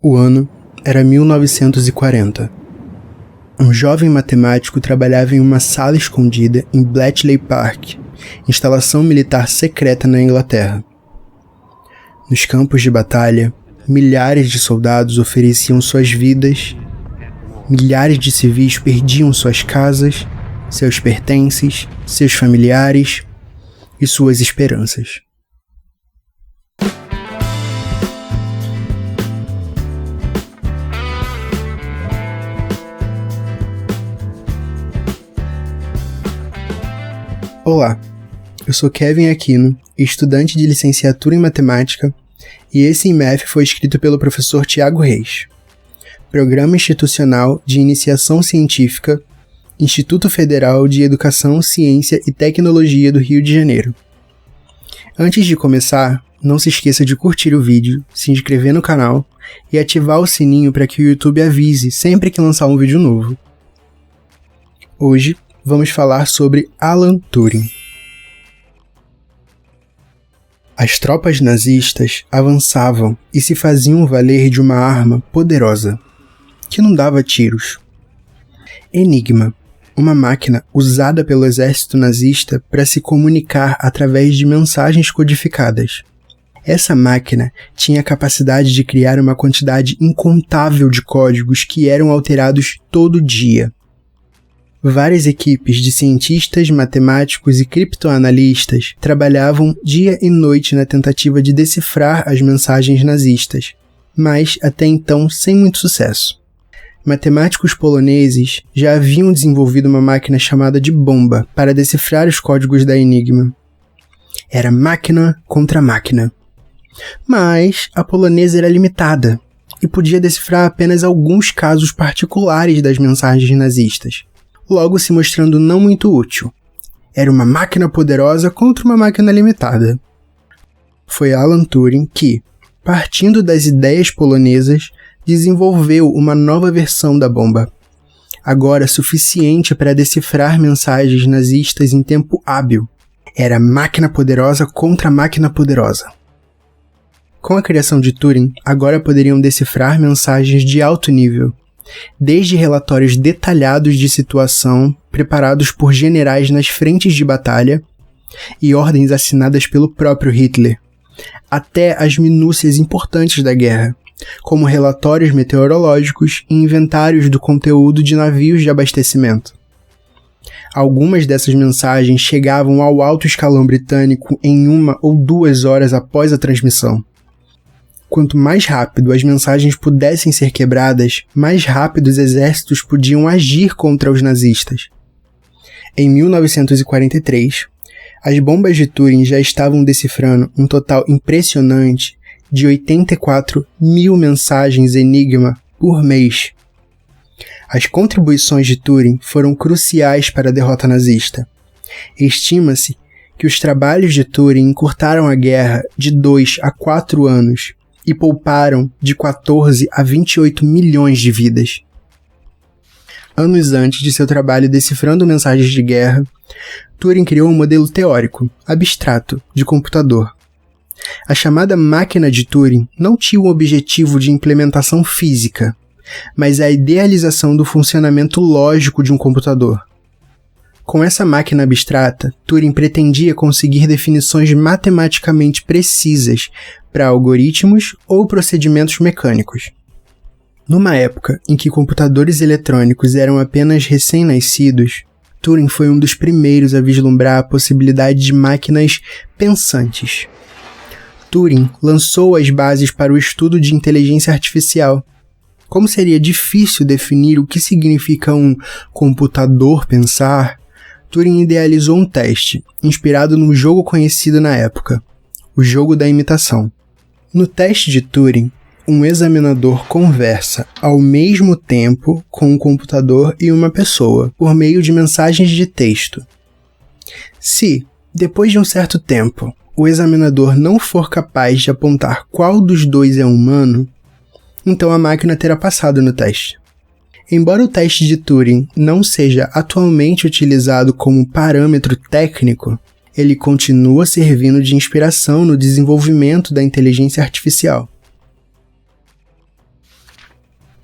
O ano era 1940. Um jovem matemático trabalhava em uma sala escondida em Bletchley Park, instalação militar secreta na Inglaterra. Nos campos de batalha, milhares de soldados ofereciam suas vidas, milhares de civis perdiam suas casas, seus pertences, seus familiares e suas esperanças. Olá, eu sou Kevin Aquino, estudante de licenciatura em matemática, e esse IMF foi escrito pelo professor Tiago Reis. Programa Institucional de Iniciação Científica, Instituto Federal de Educação, Ciência e Tecnologia do Rio de Janeiro. Antes de começar, não se esqueça de curtir o vídeo, se inscrever no canal e ativar o sininho para que o YouTube avise sempre que lançar um vídeo novo. Hoje, vamos falar sobre Alan Turing. As tropas nazistas avançavam e se faziam valer de uma arma poderosa, que não dava tiros. Enigma, uma máquina usada pelo exército nazista para se comunicar através de mensagens codificadas. Essa máquina tinha a capacidade de criar uma quantidade incontável de códigos que eram alterados todo dia. Várias equipes de cientistas, matemáticos e criptoanalistas trabalhavam dia e noite na tentativa de decifrar as mensagens nazistas, mas até então sem muito sucesso. Matemáticos poloneses já haviam desenvolvido uma máquina chamada de bomba para decifrar os códigos da Enigma. Era máquina contra máquina. Mas a polonesa era limitada e podia decifrar apenas alguns casos particulares das mensagens nazistas, logo se mostrando não muito útil. Era uma máquina poderosa contra uma máquina limitada. Foi Alan Turing que, partindo das ideias polonesas, desenvolveu uma nova versão da bomba, agora suficiente para decifrar mensagens nazistas em tempo hábil. Era máquina poderosa contra máquina poderosa. Com a criação de Turing, agora poderiam decifrar mensagens de alto nível, desde relatórios detalhados de situação preparados por generais nas frentes de batalha e ordens assinadas pelo próprio Hitler, até as minúcias importantes da guerra, como relatórios meteorológicos e inventários do conteúdo de navios de abastecimento. Algumas dessas mensagens chegavam ao alto escalão britânico em 1 ou 2 horas após a transmissão. Quanto mais rápido as mensagens pudessem ser quebradas, mais rápido os exércitos podiam agir contra os nazistas. Em 1943, as bombas de Turing já estavam decifrando um total impressionante de 84 mil mensagens Enigma por mês. As contribuições de Turing foram cruciais para a derrota nazista. Estima-se que os trabalhos de Turing encurtaram a guerra de 2 a 4 anos, e pouparam de 14 a 28 milhões de vidas. Anos antes de seu trabalho decifrando mensagens de guerra, Turing criou um modelo teórico, abstrato, de computador. A chamada máquina de Turing não tinha o objetivo de implementação física, mas a idealização do funcionamento lógico de um computador. Com essa máquina abstrata, Turing pretendia conseguir definições matematicamente precisas para algoritmos ou procedimentos mecânicos. Numa época em que computadores eletrônicos eram apenas recém-nascidos, Turing foi um dos primeiros a vislumbrar a possibilidade de máquinas pensantes. Turing lançou as bases para o estudo de inteligência artificial. Como seria difícil definir o que significa um computador pensar, Turing idealizou um teste, inspirado num jogo conhecido na época, o jogo da imitação. No teste de Turing, um examinador conversa ao mesmo tempo com um computador e uma pessoa, por meio de mensagens de texto. Se, depois de um certo tempo, o examinador não for capaz de apontar qual dos dois é humano, então a máquina terá passado no teste. Embora o teste de Turing não seja atualmente utilizado como parâmetro técnico, ele continua servindo de inspiração no desenvolvimento da inteligência artificial.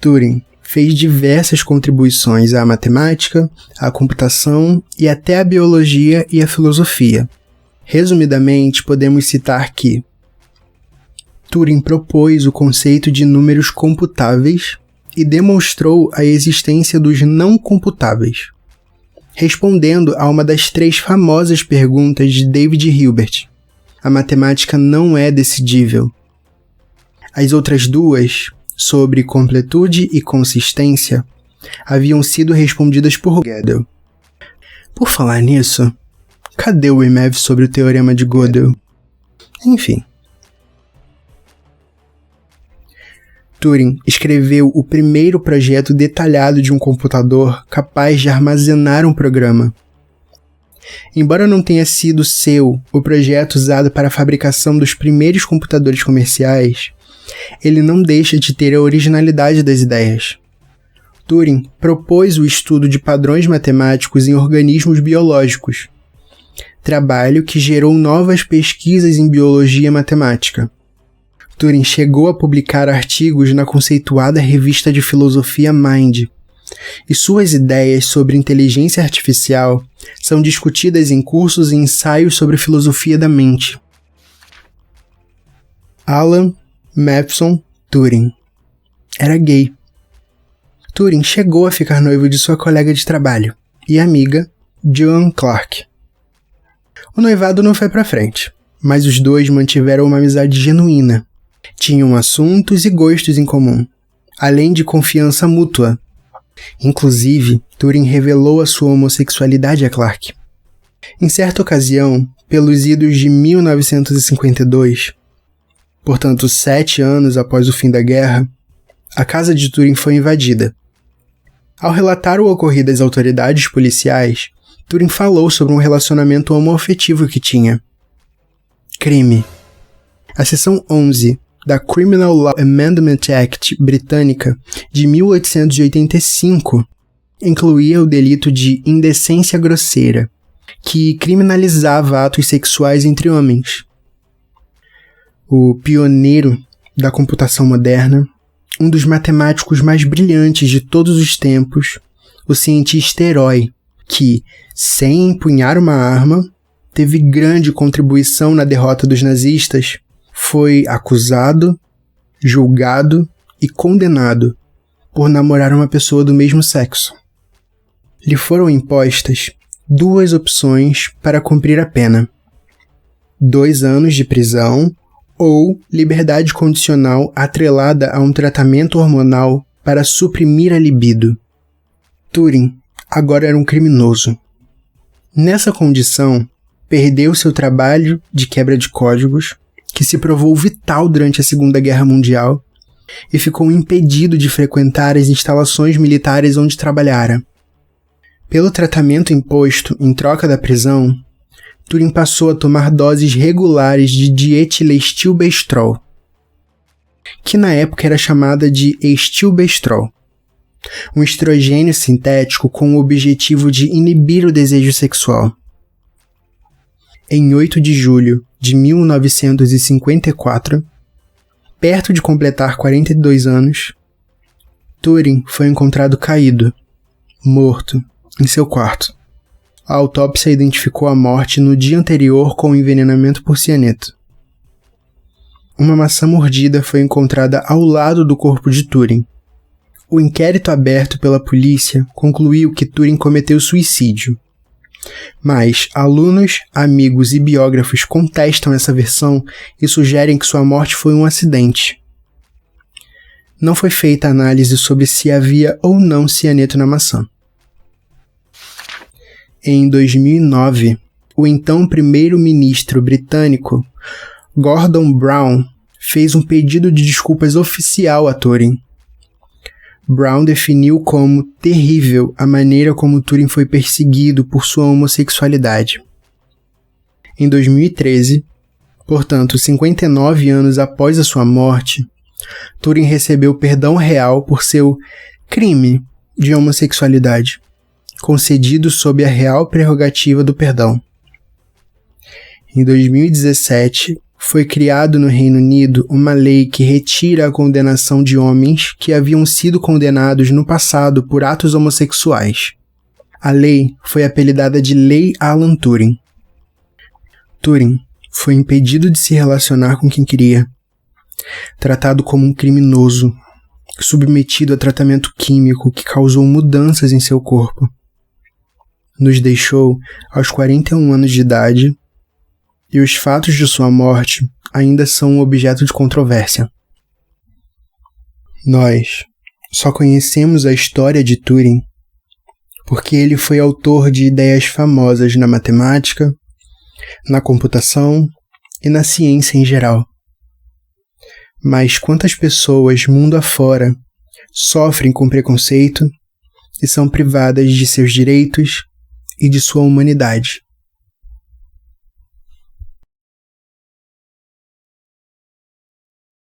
Turing fez diversas contribuições à matemática, à computação e até à biologia e à filosofia. Resumidamente, podemos citar que Turing propôs o conceito de números computáveis e demonstrou a existência dos não computáveis, respondendo a uma das 3 famosas perguntas de David Hilbert: a matemática não é decidível. As outras 2, sobre completude e consistência, haviam sido respondidas por Gödel. Por falar nisso, cadê o IMEV sobre o Teorema de Gödel? Enfim. Turing escreveu o primeiro projeto detalhado de um computador capaz de armazenar um programa. Embora não tenha sido seu o projeto usado para a fabricação dos primeiros computadores comerciais, ele não deixa de ter a originalidade das ideias. Turing propôs o estudo de padrões matemáticos em organismos biológicos, trabalho que gerou novas pesquisas em biologia matemática. Turing chegou a publicar artigos na conceituada revista de filosofia Mind, e suas ideias sobre inteligência artificial são discutidas em cursos e ensaios sobre filosofia da mente. Alan Matheson Turing era gay. Turing chegou a ficar noivo de sua colega de trabalho e amiga, Joan Clark. O noivado não foi pra frente, mas os dois mantiveram uma amizade genuína. Tinham assuntos e gostos em comum, além de confiança mútua. Inclusive, Turing revelou a sua homossexualidade a Clark. Em certa ocasião, pelos idos de 1952, portanto 7 anos após o fim da guerra, a casa de Turing foi invadida. Ao relatar o ocorrido às autoridades policiais, Turing falou sobre um relacionamento homoafetivo que tinha. Crime. A seção 11 da Criminal Law Amendment Act britânica de 1885 incluía o delito de indecência grosseira, que criminalizava atos sexuais entre homens. O pioneiro da computação moderna, um dos matemáticos mais brilhantes de todos os tempos, o cientista herói, que, sem empunhar uma arma, teve grande contribuição na derrota dos nazistas, foi acusado, julgado e condenado por namorar uma pessoa do mesmo sexo. Lhe foram impostas 2 opções para cumprir a pena: 2 anos de prisão ou liberdade condicional atrelada a um tratamento hormonal para suprimir a libido. Turing agora era um criminoso. Nessa condição, perdeu seu trabalho de quebra de códigos, que se provou vital durante a Segunda Guerra Mundial, e ficou impedido de frequentar as instalações militares onde trabalhara. Pelo tratamento imposto em troca da prisão, Turing passou a tomar doses regulares de dietilestilbestrol, que na época era chamada de estilbestrol, um estrogênio sintético com o objetivo de inibir o desejo sexual. Em 8 de julho de 1954, perto de completar 42 anos, Turing foi encontrado caído, morto, em seu quarto. A autópsia identificou a morte no dia anterior com envenenamento por cianeto. Uma maçã mordida foi encontrada ao lado do corpo de Turing. O inquérito aberto pela polícia concluiu que Turing cometeu suicídio. Mas alunos, amigos e biógrafos contestam essa versão e sugerem que sua morte foi um acidente. Não foi feita análise sobre se havia ou não cianeto na maçã. Em 2009, o então primeiro-ministro britânico, Gordon Brown, fez um pedido de desculpas oficial a Turing. Brown definiu como terrível a maneira como Turing foi perseguido por sua homossexualidade. Em 2013, portanto 59 anos após a sua morte, Turing recebeu perdão real por seu crime de homossexualidade, concedido sob a real prerrogativa do perdão. Em 2017, foi criado no Reino Unido uma lei que retira a condenação de homens que haviam sido condenados no passado por atos homossexuais. A lei foi apelidada de Lei Alan Turing. Turing foi impedido de se relacionar com quem queria, tratado como um criminoso, submetido a tratamento químico que causou mudanças em seu corpo. Nos deixou aos 41 anos de idade, e os fatos de sua morte ainda são um objeto de controvérsia. Nós só conhecemos a história de Turing porque ele foi autor de ideias famosas na matemática, na computação e na ciência em geral. Mas quantas pessoas mundo afora sofrem com preconceito e são privadas de seus direitos e de sua humanidade?